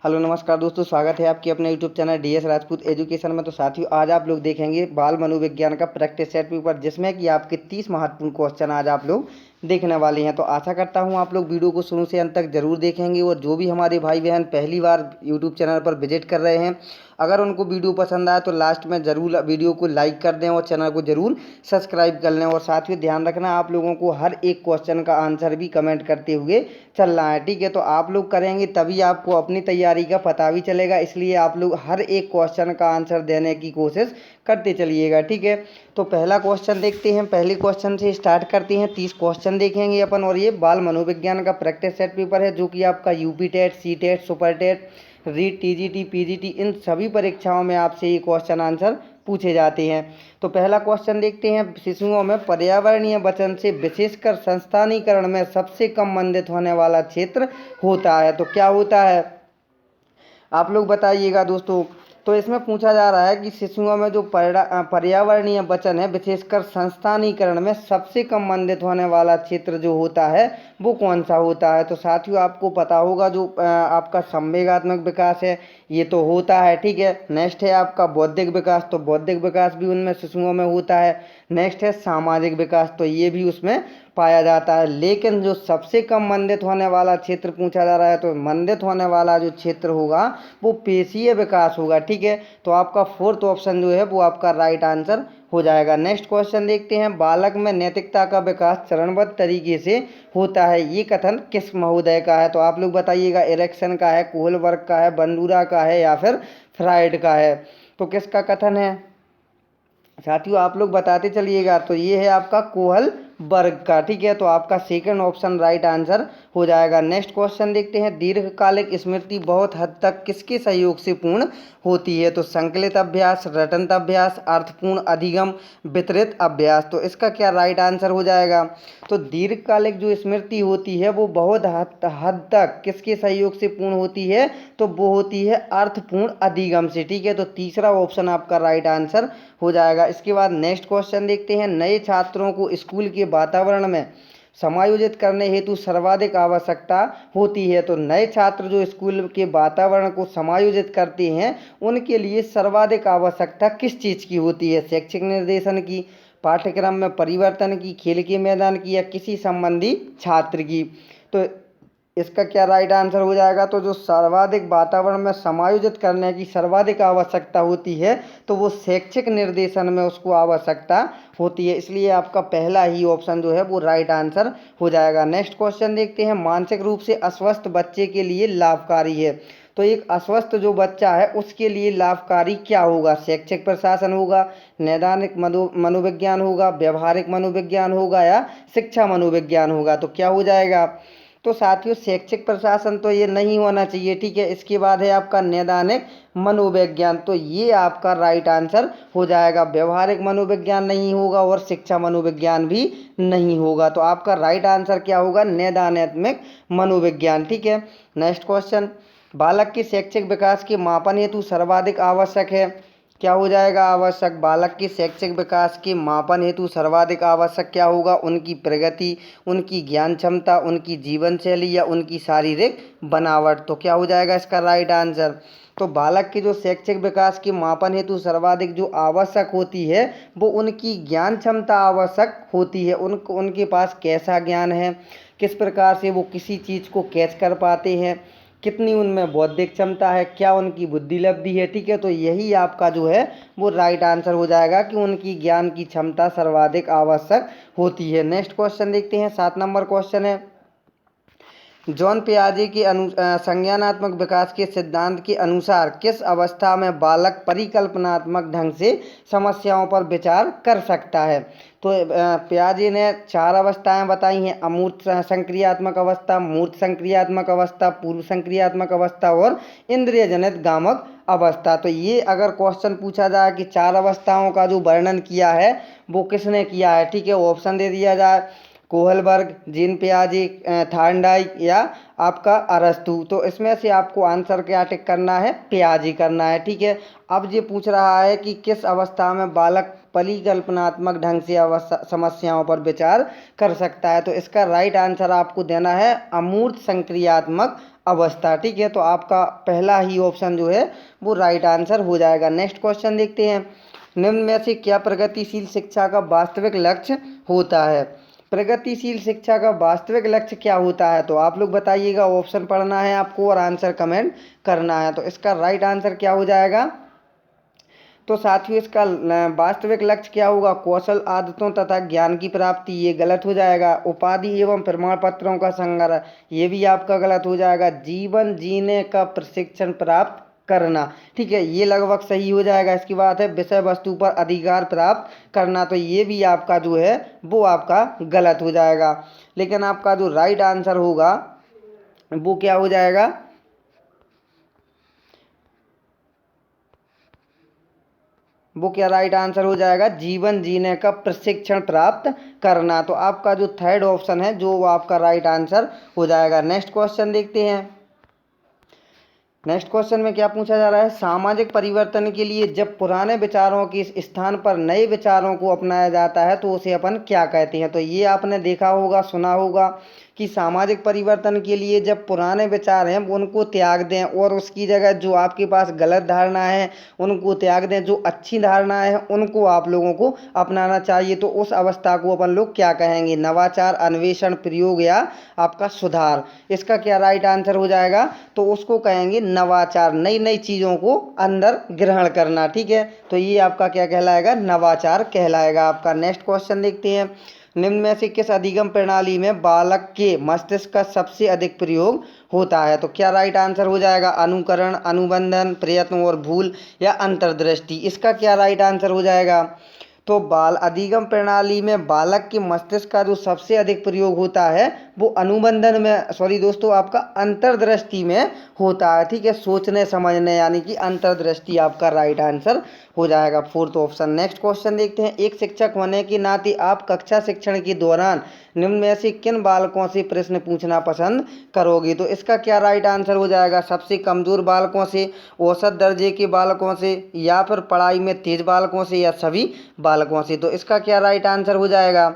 Hello नमस्कार दोस्तों, स्वागत है आपके अपने YouTube channel DS Rajput education में। तो साथियों, आज आप लोग देखेंगे बाल मनोविज्ञान का प्रैक्टिस सेट पेपर, जिसमें कि आपके 30 महत्वपूर्ण क्वेश्चन आज आप लोग देखने वाले हैं। तो आशा करता हूं आप लोग वीडियो को शुरू से अंत तक जरूर देखेंगे। और जो भी हमारे भाई बहन पहली बार यूट्यूब चैनल पर विजिट कर रहे हैं, अगर उनको वीडियो पसंद आए तो लास्ट में ज़रूर वीडियो को लाइक कर दें और चैनल को ज़रूर सब्सक्राइब कर लें। और साथियों, ध्यान रखना, आप लोगों को हर एक क्वेश्चन का आंसर भी कमेंट करते हुए चलना है, ठीक है। तो आप लोग करेंगे तभी आपको अपनी तैयारी का पता भी चलेगा, इसलिए आप लोग हर एक क्वेश्चन का आंसर देने की कोशिश करते चलिएगा, ठीक है। तो पहला क्वेश्चन देखते हैं, पहले क्वेश्चन से स्टार्ट करते हैं। 30 क्वेश्चन देखेंगे अपन, और ये बाल मनोविज्ञान का प्रैक्टिस सेट पेपर है, जो कि आपका UP TET, C TET, super TET, REET, TGT, PGT, इन सभी परीक्षाओं में आपसे ये क्वेश्चन आंसर पूछे जाते हैं। तो पहला क्वेश्चन देखते हैं, शिशुओं में पर्यावरणीय वचन से विशेषकर संस्थानीकरण में सबसे कम मंदित होने वाला क्षेत्र होता है। तो क्या होता है, आप लोग बताइएगा दोस्तों। तो इसमें पूछा जा रहा है कि शिशुओं में जो पर्यावरणीय वचन है, विशेषकर संस्थानीकरण में सबसे कम मंदित होने वाला क्षेत्र जो होता है वो कौन सा होता है। तो साथियों, आपको पता होगा जो आपका संवेगात्मक विकास है, ये तो होता है, ठीक है। नेक्स्ट है आपका बौद्धिक विकास, तो बौद्धिक विकास भी उनमें शिशुओं में होता है। नेक्स्ट है सामाजिक विकास, तो ये भी उसमें पाया जाता है। लेकिन जो सबसे कम मंदित होने वाला क्षेत्र पूछा जा रहा है, तो मंदित होने वाला जो क्षेत्र होगा वो पेशीय विकास होगा, ठीक है। तो आपका फोर्थ ऑप्शन जो है वो आपका राइट आंसर हो जाएगा। नेक्स्ट क्वेश्चन देखते हैं, बालक में नैतिकता का विकास चरणबद्ध तरीके से होता है, ये कथन किस महोदय का है। तो आप लोग बताइएगा, एरिक्सन का है, कोहलबर्ग का है, बंडूरा का है, या फिर फ्राइड का है। तो किसका कथन है साथियों, आप लोग बताते चलिएगा। तो ये है आपका कोहलबर्ग का, ठीक है। तो आपका सेकंड ऑप्शन राइट आंसर हो जाएगा। नेक्स्ट क्वेश्चन देखते हैं, दीर्घकालिक स्मृति बहुत हद तक किसके सहयोग से पूर्ण होती है। तो संकलित अभ्यास, रटंत अभ्यास, अर्थपूर्ण अधिगम, वितरित अभ्यास। तो इसका क्या राइट आंसर हो जाएगा। तो दीर्घकालिक जो स्मृति होती है वो बहुत हद तक किसके सहयोग से पूर्ण होती है, तो वो होती है अर्थपूर्ण अधिगम से, ठीक है। तो तीसरा ऑप्शन आपका राइट आंसर हो जाएगा। इसके बाद नेक्स्ट क्वेश्चन देखते हैं, नए छात्रों को स्कूल के वातावरण में समायोजित करने हेतु सर्वाधिक आवश्यकता होती है। तो नए छात्र जो स्कूल के वातावरण को समायोजित करते हैं, उनके लिए सर्वाधिक आवश्यकता किस चीज़ की होती है, शैक्षिक निर्देशन की, पाठ्यक्रम में परिवर्तन की, खेल के मैदान की, या किसी संबंधी छात्र की। तो इसका क्या राइट आंसर हो जाएगा। तो जो सर्वाधिक वातावरण में समायोजित करने की सर्वाधिक आवश्यकता होती है, तो वो शैक्षिक निर्देशन में उसको आवश्यकता होती है, इसलिए आपका पहला ही ऑप्शन जो है वो राइट आंसर हो जाएगा। नेक्स्ट क्वेश्चन देखते हैं, मानसिक रूप से अस्वस्थ बच्चे के लिए लाभकारी है। तो एक अस्वस्थ जो बच्चा है उसके लिए लाभकारी क्या होगा, शैक्षिक प्रशासन होगा, नैदानिक मनोविज्ञान होगा, व्यवहारिक मनोविज्ञान होगा, या शिक्षा मनोविज्ञान होगा। तो क्या हो जाएगा। तो साथियों, शैक्षिक प्रशासन तो ये नहीं होना चाहिए, ठीक है। इसके बाद है आपका नैदानिक मनोविज्ञान, तो ये आपका राइट आंसर हो जाएगा। व्यवहारिक मनोविज्ञान नहीं होगा और शिक्षा मनोविज्ञान भी नहीं होगा। तो आपका राइट आंसर क्या होगा, नैदानिक मनोविज्ञान, ठीक है। नेक्स्ट क्वेश्चन, बालक के शैक्षिक विकास के मापन हेतु सर्वाधिक आवश्यक है, क्या हो जाएगा आवश्यक। बालक के शैक्षिक विकास के मापन हेतु सर्वाधिक आवश्यक क्या होगा, उनकी प्रगति, उनकी ज्ञान क्षमता, उनकी जीवन शैली, या उनकी शारीरिक बनावट। तो क्या हो जाएगा इसका राइट आंसर। तो बालक के जो शैक्षिक विकास के मापन हेतु सर्वाधिक जो आवश्यक होती है, वो उनकी ज्ञान क्षमता आवश्यक होती है। उनके पास कैसा ज्ञान है, किस प्रकार से वो किसी चीज़ को कैच कर पाते हैं, कितनी उनमें बौद्धिक क्षमता है, क्या उनकी बुद्धि लब्धि है, ठीक है। तो यही आपका जो है वो राइट आंसर हो जाएगा कि उनकी ज्ञान की क्षमता सर्वाधिक आवश्यक होती है। नेक्स्ट क्वेश्चन देखते हैं, 7 नंबर क्वेश्चन है, जॉन पियाजे के संज्ञानात्मक विकास के सिद्धांत के अनुसार किस अवस्था में बालक परिकल्पनात्मक ढंग से समस्याओं पर विचार कर सकता है। तो पियाजे ने 4 अवस्थाएं बताई हैं, अमूर्त संक्रियात्मक अवस्था, मूर्त संक्रियात्मक अवस्था, पूर्व संक्रियात्मक अवस्था और इंद्रिय जनित गामक अवस्था। तो ये अगर क्वेश्चन पूछा जाए कि 4 अवस्थाओं का जो वर्णन किया है वो किसने किया है, ठीक है, ऑप्शन दे दिया जाए कोहलबर्ग, जीन पियाजे, थार्नडाइक या आपका अरस्तु। तो इसमें से आपको आंसर क्या टिक करना है, पियाजे करना है। ठीक है, अब ये पूछ रहा है कि किस अवस्था में बालक परिकल्पनात्मक ढंग से समस्याओं पर विचार कर सकता है। तो इसका राइट आंसर आपको देना है अमूर्त संक्रियात्मक अवस्था। ठीक है, तो आपका पहला ही ऑप्शन जो है वो राइट आंसर हो जाएगा। नेक्स्ट क्वेश्चन देखते हैं, निम्न में से क्या प्रगतिशील शिक्षा का वास्तविक लक्ष्य होता है। प्रगतिशील शिक्षा का वास्तविक लक्ष्य क्या होता है, तो आप लोग बताइएगा। ऑप्शन पढ़ना है आपको और आंसर कमेंट करना है। तो इसका राइट आंसर क्या हो जाएगा, तो साथियों इसका वास्तविक लक्ष्य क्या होगा, कौशल, आदतों तथा ज्ञान की प्राप्ति, ये गलत हो जाएगा। उपाधि एवं प्रमाण पत्रों का संग्रह, ये भी आपका गलत हो जाएगा। जीवन जीने का प्रशिक्षण प्राप्त करना, ठीक है, ये लगभग सही हो जाएगा। इसकी बात है विषय वस्तु पर अधिकार प्राप्त करना, तो ये भी आपका जो है वो आपका गलत हो जाएगा। लेकिन आपका जो राइट आंसर होगा वो क्या हो जाएगा, वो क्या राइट आंसर हो जाएगा, जीवन जीने का प्रशिक्षण प्राप्त करना। तो आपका जो थर्ड ऑप्शन है जो आपका राइट आंसर हो जाएगा। नेक्स्ट क्वेश्चन देखते हैं। नेक्स्ट क्वेश्चन में क्या पूछा जा रहा है, सामाजिक परिवर्तन के लिए जब पुराने विचारों के स्थान पर नए विचारों को अपनाया जाता है तो उसे अपन क्या कहते हैं। तो ये आपने देखा होगा, सुना होगा कि सामाजिक परिवर्तन के लिए जब पुराने विचार हैं उनको त्याग दें और उसकी जगह जो आपके पास गलत धारणा है उनको त्याग दें, जो अच्छी धारणा है उनको आप लोगों को अपनाना चाहिए। तो उस अवस्था को अपन लोग क्या कहेंगे, नवाचार, अन्वेषण, प्रयोग या आपका सुधार। इसका क्या राइट आंसर हो जाएगा, तो उसको कहेंगे नवाचार, नई नई चीज़ों को अंदर ग्रहण करना। ठीक है, तो ये आपका क्या कहलाएगा, नवाचार कहलाएगा आपका। नेक्स्ट क्वेश्चन देखते हैं, निम्न में से किस अधिगम प्रणाली में बालक के मस्तिष्क का सबसे अधिक प्रयोग होता है। तो क्या राइट आंसर हो जाएगा, अनुकरण, अनुबंधन, प्रयत्न और भूल या अंतर्दृष्टि। इसका क्या राइट आंसर हो जाएगा, तो बाल अधिगम प्रणाली में बालक के मस्तिष्क का जो सबसे अधिक प्रयोग होता है वो अनुबंधन में, सॉरी दोस्तों, आपका अंतर्दृष्टि में होता है। ठीक है, सोचने समझने, यानी कि अंतर्दृष्टि आपका राइट आंसर हो जाएगा, फोर्थ ऑप्शन। नेक्स्ट क्वेश्चन देखते हैं, एक शिक्षक होने के नाते आप कक्षा शिक्षण के दौरान निम्न में से किन बालकों से प्रश्न पूछना पसंद करोगे। तो इसका क्या राइट आंसर हो जाएगा, सबसे कमजोर बालकों से, औसत दर्जे के बालकों से, या फिर पढ़ाई में तेज बालकों से, या सभी बालकों से। तो इसका क्या राइट आंसर हो जाएगा,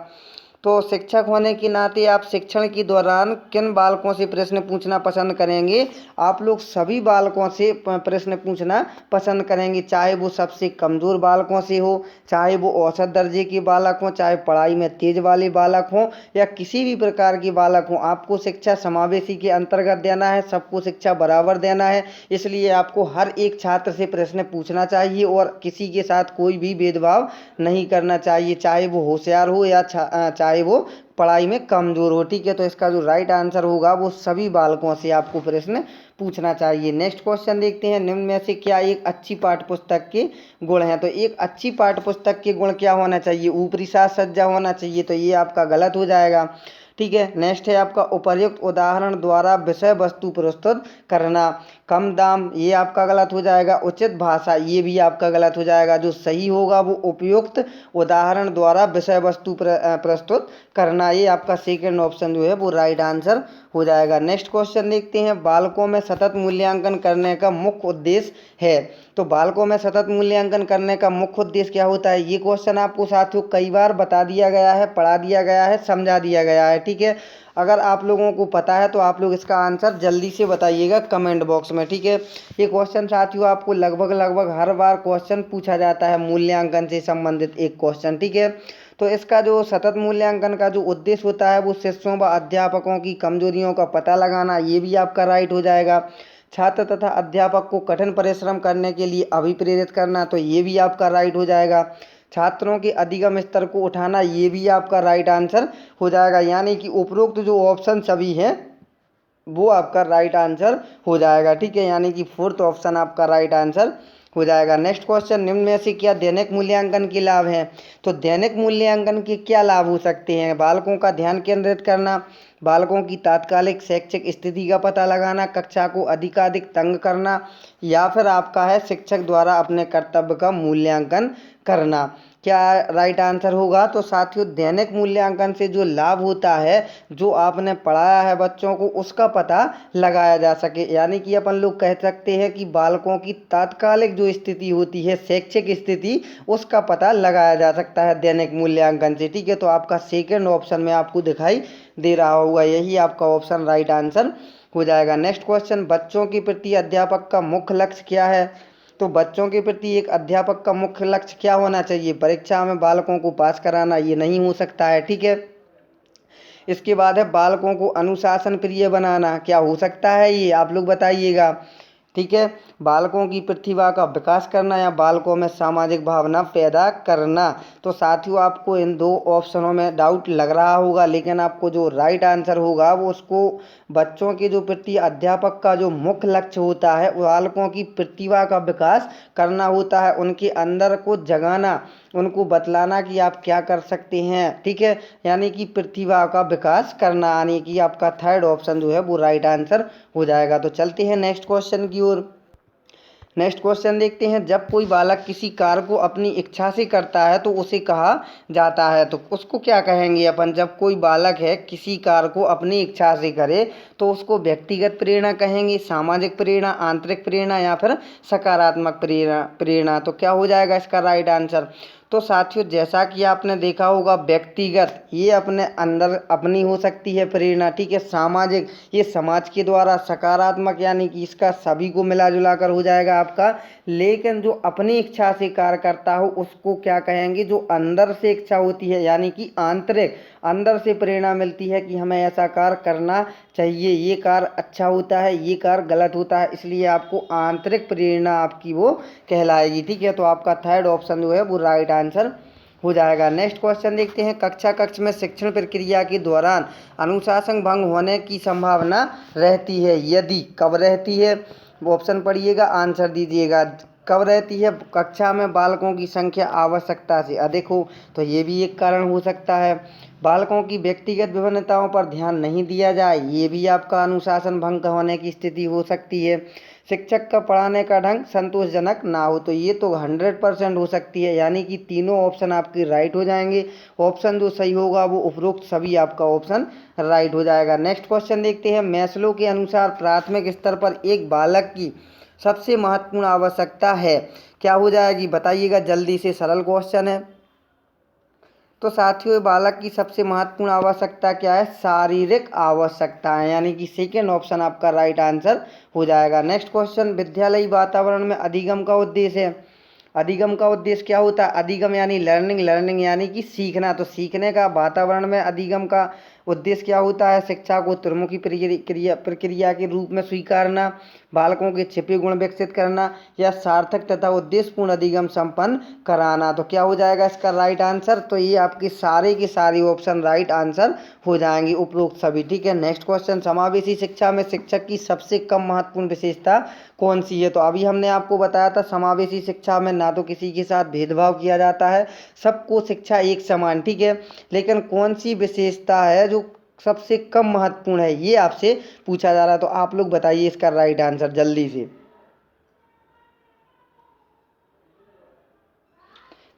तो शिक्षक होने के नाते आप शिक्षण के दौरान किन बालकों से प्रश्न पूछना पसंद करेंगे, आप लोग सभी बालकों से प्रश्न पूछना पसंद करेंगे, चाहे वो सबसे कमज़ोर बालकों से हो, चाहे वो औसत दर्जे के बालक हों, चाहे पढ़ाई में तेज वाले बालक हों, या किसी भी प्रकार के बालक हों। आपको शिक्षा समावेशी के अंतर्गत देना है, सबको शिक्षा बराबर देना है, इसलिए आपको हर एक छात्र से प्रश्न पूछना चाहिए और किसी के साथ कोई भी भेदभाव नहीं करना चाहिए, चाहे वो होशियार हो या चाहे वो पढ़ाई में कमजोर हो। ठीक है, तो इसका जो राइट आंसर होगा वो सभी बालकों से आपको प्रश्न पूछना चाहिए। नेक्स्ट क्वेश्चन देखते हैं, निम्न में से क्या एक अच्छी पाठ्य पुस्तक के गुण हैं। तो एक अच्छी पाठ्य पुस्तक के गुण क्या होना चाहिए, ऊपरी साज सज्जा होना चाहिए, तो ये आपका गलत हो जाएगा। ठीक है, नेक्स्ट है आपका उपर्युक्त उदाहरण द्वारा विषय वस्तु प्रस्तुत करना। कम दाम, ये आपका गलत हो जाएगा। उचित भाषा, ये भी आपका गलत हो जाएगा। जो सही होगा वो उपयुक्त उदाहरण द्वारा विषय वस्तु प्रस्तुत करना, ये आपका सेकंड ऑप्शन जो है वो राइट आंसर हो जाएगा। नेक्स्ट क्वेश्चन देखते हैं, बालकों में सतत मूल्यांकन करने का मुख्य उद्देश्य है। तो बालकों में सतत मूल्यांकन करने का मुख्य उद्देश्य क्या होता है, ये क्वेश्चन आपको साथियों कई बार बता दिया गया है, पढ़ा दिया गया है, समझा दिया गया है। ठीक है, अगर आप लोगों को पता है तो आप लोग इसका आंसर जल्दी से बताइएगा कमेंट बॉक्स में। ठीक है, ये क्वेश्चन साथियों आपको लगभग हर बार क्वेश्चन पूछा जाता है, मूल्यांकन से संबंधित एक क्वेश्चन। ठीक है, तो इसका जो सतत मूल्यांकन का जो उद्देश्य होता है वो शिष्यों व अध्यापकों की कमजोरियों का पता लगाना, ये भी आपका राइट हो जाएगा। छात्र तथा अध्यापक को कठिन परिश्रम करने के लिए अभिप्रेरित करना, तो ये भी आपका राइट हो जाएगा। छात्रों के अधिगम स्तर को उठाना, ये भी आपका राइट आंसर हो जाएगा। यानी कि उपरोक्त जो ऑप्शन सभी हैं वो आपका राइट आंसर हो जाएगा। ठीक है, यानी कि फोर्थ ऑप्शन आपका राइट आंसर हो जाएगा। नेक्स्ट क्वेश्चन, निम्न में से क्या दैनिक मूल्यांकन के लाभ हैं। तो दैनिक मूल्यांकन के क्या लाभ हो सकते हैं, बालकों का ध्यान केंद्रित करना, बालकों की तात्कालिक शैक्षिक स्थिति का पता लगाना, कक्षा को अधिकाधिक तंग करना, या फिर आपका है शिक्षक द्वारा अपने कर्तव्य का मूल्यांकन करना। क्या राइट आंसर होगा? तो साथियों दैनिक मूल्यांकन से जो लाभ होता है, जो आपने पढ़ाया है बच्चों को, उसका पता लगाया जा सके। यानी कि अपन लोग कह सकते हैं कि बालकों की तात्कालिक जो स्थिति होती है, शैक्षिक स्थिति, उसका पता लगाया जा सकता है दैनिक मूल्यांकन से। ठीक है, तो आपका सेकेंड ऑप्शन में आपको दिखाई दे रहा होगा, यही आपका ऑप्शन राइट आंसर हो जाएगा। नेक्स्ट क्वेश्चन, बच्चों के प्रति अध्यापक का मुख्य लक्ष्य क्या है? तो बच्चों के प्रति एक अध्यापक का मुख्य लक्ष्य क्या होना चाहिए? परीक्षा में बालकों को पास कराना, ये नहीं हो सकता है। ठीक है, इसके बाद है बालकों को अनुशासन प्रिय बनाना, क्या हो सकता है ये? आप लोग बताइएगा। ठीक है, बालकों की प्रतिभा का विकास करना या बालकों में सामाजिक भावना पैदा करना। तो साथियों आपको इन दो ऑप्शनों में डाउट लग रहा होगा, लेकिन आपको जो राइट आंसर होगा वो उसको बच्चों के जो प्रति अध्यापक का जो मुख्य लक्ष्य होता है, बालकों की प्रतिभा का विकास करना होता है, उनके अंदर को जगाना, उनको बतलाना कि आप क्या कर सकते हैं। ठीक है, यानी कि प्रतिभा का विकास करना, यानी कि आपका थर्ड ऑप्शन जो है वो राइट आंसर हो जाएगा। तो चलते हैं नेक्स्ट क्वेश्चन की ओर। नेक्स्ट क्वेश्चन देखते हैं, जब कोई बालक किसी कार्य को अपनी इच्छा से करता है तो उसे कहा जाता है? तो उसको क्या कहेंगे अपन? जब कोई बालक है किसी कार्य को अपनी इच्छा से करे तो उसको व्यक्तिगत प्रेरणा कहेंगे, सामाजिक प्रेरणा, आंतरिक प्रेरणा या फिर सकारात्मक प्रेरणा? तो क्या हो जाएगा इसका राइट आंसर? तो साथियों जैसा कि आपने देखा होगा, व्यक्तिगत ये अपने अंदर अपनी हो सकती है प्रेरणा। ठीक है, सामाजिक ये समाज के द्वारा, सकारात्मक यानी कि इसका सभी को मिला जुला कर हो जाएगा आपका। लेकिन जो अपनी इच्छा से कार्य करता हो उसको क्या कहेंगे? जो अंदर से इच्छा होती है, यानी कि आंतरिक, अंदर से प्रेरणा मिलती है कि हमें ऐसा कार्य करना चाहिए, ये कार्य अच्छा होता है, ये कार्य गलत होता है, इसलिए आपको आंतरिक प्रेरणा आपकी वो कहलाएगी। ठीक है, तो आपका थर्ड ऑप्शन जो है वो राइट आंसर हो जाएगा। नेक्स्ट क्वेश्चन देखते हैं, कक्ष में शिक्षण प्रक्रिया के दौरान अनुशासन भंग होने की संभावना रहती है? यदि कब रहती है? ऑप्शन पढ़िएगा, आंसर दीजिएगा। कब रहती है? कक्षा में बालकों की संख्या आवश्यकता से अधिक हो, तो ये भी एक कारण हो सकता है। बालकों की व्यक्तिगत विभिन्नताओं पर ध्यान नहीं दिया जाए, ये भी आपका अनुशासन भंग होने की स्थिति हो सकती है। शिक्षक का पढ़ाने का ढंग संतोषजनक ना हो, तो ये तो 100% हो सकती है, यानी कि तीनों ऑप्शन आपके राइट हो जाएंगे। ऑप्शन जो सही होगा वो उपरोक्त सभी आपका ऑप्शन राइट हो जाएगा। नेक्स्ट क्वेश्चन देखते हैं, मैस्लो के अनुसार प्राथमिक स्तर पर एक बालक की सबसे महत्वपूर्ण आवश्यकता है? क्या हो जाएगी? बताइएगा जल्दी से, सरल क्वेश्चन है। तो साथियों बालक की सबसे महत्वपूर्ण आवश्यकता क्या है? शारीरिक आवश्यकता है, यानी कि सेकेंड ऑप्शन आपका राइट आंसर हो जाएगा। नेक्स्ट क्वेश्चन, विद्यालयी वातावरण में अधिगम का उद्देश्य है? अधिगम का उद्देश्य क्या होता है? अधिगम यानी लर्निंग, लर्निंग यानी कि सीखना, तो सीखने का वातावरण में अधिगम का उद्देश्य क्या होता है? शिक्षा को त्रिमुखी प्रक्रिया के रूप में स्वीकारना, बालकों के छिपे गुण विकसित करना या सार्थक तथा उद्देश्यपूर्ण अधिगम संपन्न कराना? तो क्या हो जाएगा इसका राइट आंसर? तो ये आपके सारे के सारे ऑप्शन राइट आंसर हो जाएंगे, उपरोक्त सभी। ठीक है, नेक्स्ट क्वेश्चन, समावेशी शिक्षा में शिक्षक की सबसे कम महत्वपूर्ण विशेषता कौन सी है? तो अभी हमने आपको बताया था समावेशी शिक्षा में ना तो किसी के साथ भेदभाव किया जाता है, सबको शिक्षा एक समान। ठीक है, लेकिन कौन सी विशेषता है जो सबसे कम महत्वपूर्ण है, ये आपसे पूछा जा रहा है। तो आप लोग बताइए इसका राइट आंसर जल्दी से।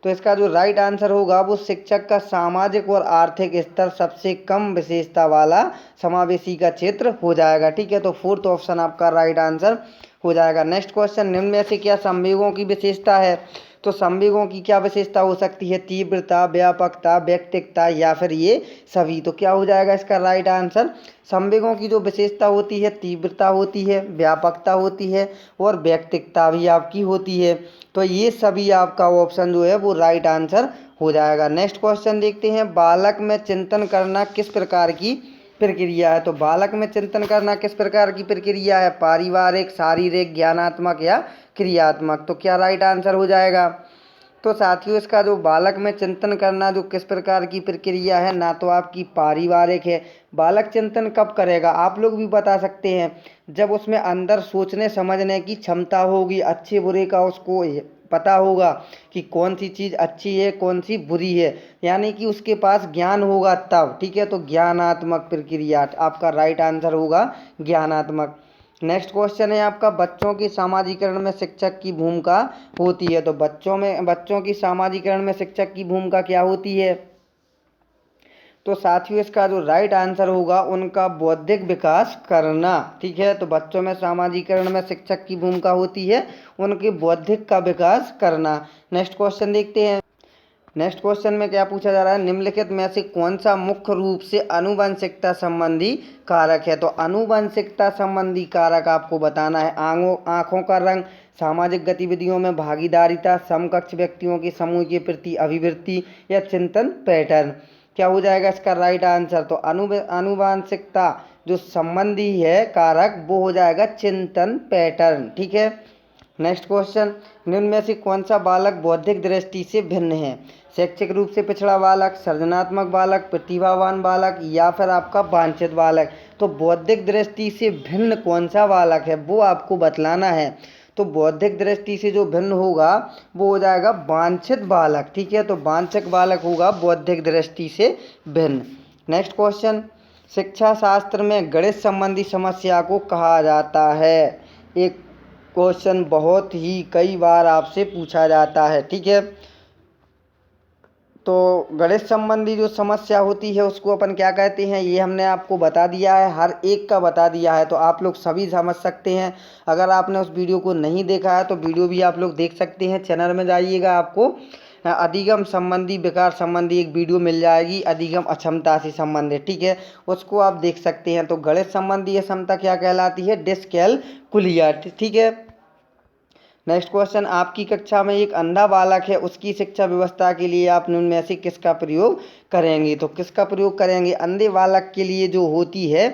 तो इसका जो राइट आंसर होगा वो शिक्षक का सामाजिक और आर्थिक स्तर सबसे कम विशेषता वाला समावेशी का क्षेत्र हो जाएगा। ठीक है, तो फोर्थ ऑप्शन आपका राइट आंसर हो जाएगा। नेक्स्ट क्वेश्चन, निम्न में से क्या संवेगों की विशेषता है? तो संवेगों की क्या विशेषता हो सकती है? तीव्रता, व्यापकता, व्यक्तिकता या फिर ये सभी? तो क्या हो जाएगा इसका राइट आंसर? संवेगों की जो विशेषता होती है, तीव्रता होती है, व्यापकता होती है और व्यक्तिकता भी आपकी होती है। तो ये सभी आपका ऑप्शन जो है वो राइट आंसर हो जाएगा। नेक्स्ट क्वेश्चन देखते हैं, बालक में चिंतन करना किस प्रकार की प्रक्रिया है? तो बालक में चिंतन करना किस प्रकार की प्रक्रिया है? पारिवारिक, शारीरिक, ज्ञानात्मक या क्रियात्मक? तो क्या राइट आंसर हो जाएगा? तो साथियों इसका जो बालक में चिंतन करना जो किस प्रकार की प्रक्रिया है, ना तो आपकी पारिवारिक है। बालक चिंतन कब करेगा? आप लोग भी बता सकते हैं, जब उसमें अंदर सोचने समझने की क्षमता होगी, अच्छे बुरे का उसको पता होगा कि कौन सी चीज़ अच्छी है कौन सी बुरी है, यानी कि उसके पास ज्ञान होगा तब। ठीक है, तो ज्ञानात्मक प्रक्रिया आपका राइट आंसर होगा, ज्ञानात्मक। नेक्स्ट क्वेश्चन है आपका, बच्चों की सामाजिकरण में शिक्षक की भूमिका होती है। तो बच्चों की सामाजिकरण में शिक्षक की भूमिका क्या होती है? तो साथियों इसका जो राइट आंसर होगा उनका बौद्धिक विकास करना। ठीक है, तो बच्चों में सामाजिकरण में शिक्षक की भूमिका होती है उनके बौद्धिक का विकास करना। नेक्स्ट क्वेश्चन देखते हैं। नेक्स्ट क्वेश्चन में क्या पूछा जा रहा है, निम्नलिखित में से कौन सा मुख्य रूप से आनुवंशिकता संबंधी कारक है? तो आनुवंशिकता संबंधी कारक आपको बताना है। आँखों का रंग, सामाजिक गतिविधियों में भागीदारिता, समकक्ष व्यक्तियों के समूह के प्रति अभिवृत्ति या चिंतन पैटर्न। क्या हो जाएगा इसका राइट आंसर? तो आनुवंशिकता जो संबंधी है कारक वो हो जाएगा चिंतन पैटर्न। ठीक है, नेक्स्ट क्वेश्चन, निम्न में से कौन सा बालक बौद्धिक दृष्टि से भिन्न है? शैक्षिक रूप से पिछड़ा बालक, सृजनात्मक बालक, प्रतिभावान बालक या फिर आपका वांछित बालक। तो बौद्धिक दृष्टि से भिन्न कौन सा बालक है वो आपको बतलाना है। तो बौद्धिक दृष्टि से जो भिन्न होगा वो हो जाएगा वांछित बालक। ठीक है, तो वांछित बालक होगा बौद्धिक दृष्टि से भिन्न। नेक्स्ट क्वेश्चन, शिक्षा शास्त्र में गणित संबंधी समस्या को कहा जाता है। एक क्वेश्चन बहुत ही कई बार आपसे पूछा जाता है। ठीक है, तो गणित संबंधी जो समस्या होती है उसको अपन क्या कहते हैं ये हमने आपको बता दिया है, हर एक का बता दिया है, तो आप लोग सभी समझ सकते हैं। अगर आपने उस वीडियो को नहीं देखा है तो वीडियो भी आप लोग देख सकते हैं। चैनल में जाइएगा, आपको अधिगम संबंधी विकार संबंधी एक वीडियो मिल जाएगी, अधिगम अक्षमता से संबंधित। ठीक है, उसको आप देख सकते हैं। तो गणित संबंधी क्षमता क्या कहलाती है? डिस्कैलकुलिया। ठीक है, नेक्स्ट क्वेश्चन, आपकी कक्षा में एक अंधा बालक है, उसकी शिक्षा व्यवस्था के लिए आप निम्न में से किसका प्रयोग करेंगे? तो किसका प्रयोग करेंगे? अंधे बालक के लिए जो होती है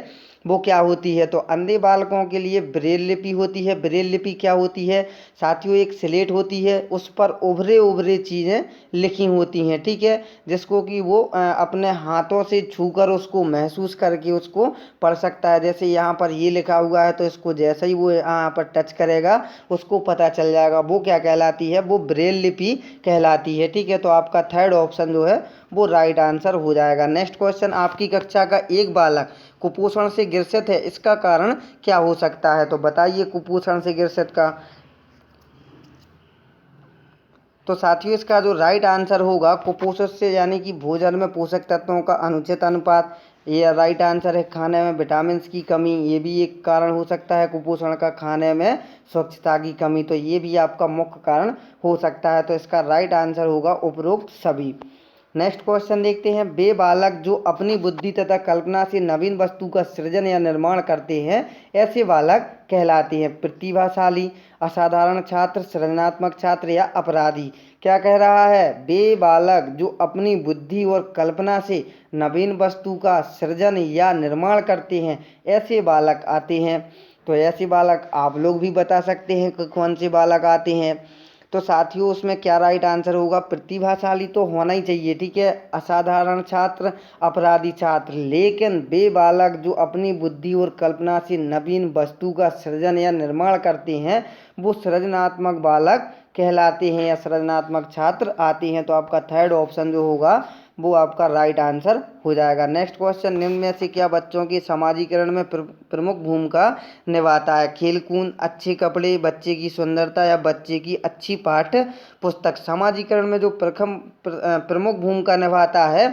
वो क्या होती है? तो अंधे बालकों के लिए ब्रेल लिपि होती है। ब्रेल लिपि क्या होती है साथियों? एक स्लेट होती है, उस पर उभरे उभरे चीज़ें लिखी होती हैं। ठीक है, जिसको कि वो अपने हाथों से छूकर उसको महसूस करके उसको पढ़ सकता है। जैसे यहाँ पर ये लिखा हुआ है तो इसको जैसे ही वो यहाँ पर टच करेगा उसको पता चल जाएगा। वो क्या कहलाती है? वो ब्रेल लिपि कहलाती है। ठीक है, तो आपका थर्ड ऑप्शन जो है वो राइट आंसर हो जाएगा। नेक्स्ट क्वेश्चन, आपकी कक्षा का एक बालक कुपोषण से ग्रसित है, इसका कारण क्या हो सकता है? तो बताइए कुपोषण से ग्रसित का। तो साथियों इसका जो राइट आंसर होगा कुपोषण से यानी कि भोजन में पोषक तत्वों का अनुचित अनुपात, ये राइट आंसर है। खाने में विटामिन की कमी, ये भी एक कारण हो सकता है कुपोषण का। खाने में स्वच्छता की कमी, तो ये भी आपका मुख्य कारण हो सकता है। तो इसका राइट आंसर होगा उपरोक्त सभी। नेक्स्ट क्वेश्चन देखते हैं, वे बालक जो अपनी बुद्धि तथा कल्पना से नवीन वस्तु का सृजन या निर्माण करते हैं ऐसे बालक कहलाते हैं प्रतिभाशाली, असाधारण छात्र, सृजनात्मक छात्र या अपराधी। क्या कह रहा है? वे बालक जो अपनी बुद्धि और कल्पना से नवीन वस्तु का सृजन या निर्माण करते हैं ऐसे बालक आते हैं। तो ऐसे बालक आप लोग भी बता सकते हैं कि कौन से बालक आते हैं। तो साथियों उसमें क्या राइट आंसर होगा? प्रतिभाशाली तो होना ही चाहिए। ठीक है, असाधारण छात्र, अपराधी छात्र, लेकिन वे बालक जो अपनी बुद्धि और कल्पना से नवीन वस्तु का सृजन या निर्माण करते हैं वो सृजनात्मक बालक कहलाते हैं या सृजनात्मक छात्र आते हैं। तो आपका थर्ड ऑप्शन जो होगा वो आपका राइट आंसर हो जाएगा। नेक्स्ट क्वेश्चन, निम्न में से क्या बच्चों के समाजीकरण में प्रमुख भूमिका निभाता है? खेलकूद, अच्छे कपड़े, बच्चे की सुंदरता या बच्चे की अच्छी पाठ्य पुस्तक। समाजीकरण में जो प्रमुख भूमिका निभाता है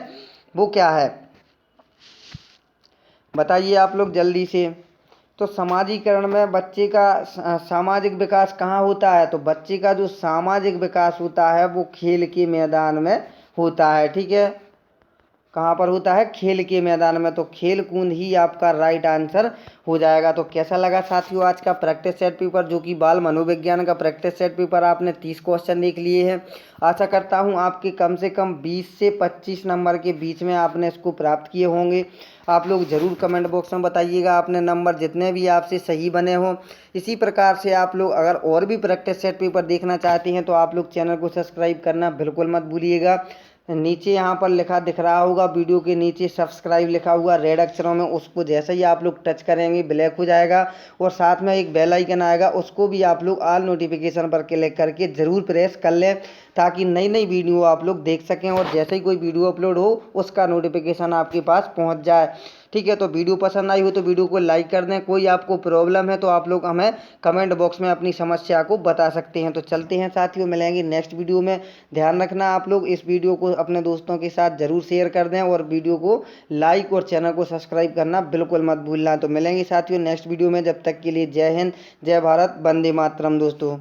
वो क्या है बताइए आप लोग जल्दी से। तो समाजीकरण में बच्चे का सामाजिक विकास कहाँ होता है? तो बच्चे का जो सामाजिक विकास होता है वो खेल के मैदान में होता है। ठीक है, कहाँ पर होता है? खेल के मैदान में। तो खेल कूद ही आपका राइट आंसर हो जाएगा। तो कैसा लगा साथियों आज का प्रैक्टिस सेट पेपर, जो कि बाल मनोविज्ञान का प्रैक्टिस सेट पेपर आपने 30 क्वेश्चन देख लिए हैं। आशा करता हूँ आपके कम से कम 20 से 25 नंबर के बीच में आपने इसको प्राप्त किए होंगे। आप लोग ज़रूर कमेंट बॉक्स में बताइएगा आपने नंबर जितने भी आपसे सही बने हों। इसी प्रकार से आप लोग अगर और भी प्रैक्टिस सेट पेपर देखना चाहते हैं तो आप लोग चैनल को सब्सक्राइब करना बिल्कुल मत भूलिएगा। नीचे यहाँ पर लिखा दिख रहा होगा, वीडियो के नीचे सब्सक्राइब लिखा हुआ रेड अक्षरों में, उसको जैसे ही आप लोग टच करेंगे ब्लैक हो जाएगा और साथ में एक बेल आइकन आएगा, उसको भी आप लोग ऑल नोटिफिकेशन पर क्लिक करके ज़रूर प्रेस कर लें ताकि नई नई वीडियो आप लोग देख सकें और जैसे ही कोई वीडियो अपलोड हो उसका नोटिफिकेशन आपके पास पहुँच जाए। ठीक है, तो वीडियो पसंद आई हो तो वीडियो को लाइक कर दें। कोई आपको प्रॉब्लम है तो आप लोग हमें कमेंट बॉक्स में अपनी समस्या को बता सकते हैं। तो चलते हैं साथियों, मिलेंगे नेक्स्ट वीडियो में। ध्यान रखना आप लोग इस वीडियो को अपने दोस्तों के साथ ज़रूर शेयर कर दें और वीडियो को लाइक और चैनल को सब्सक्राइब करना बिल्कुल मत भूलना। तो मिलेंगे साथियों नेक्स्ट वीडियो में, जब तक के लिए जय हिंद, जय भारत, वंदे मातरम दोस्तों।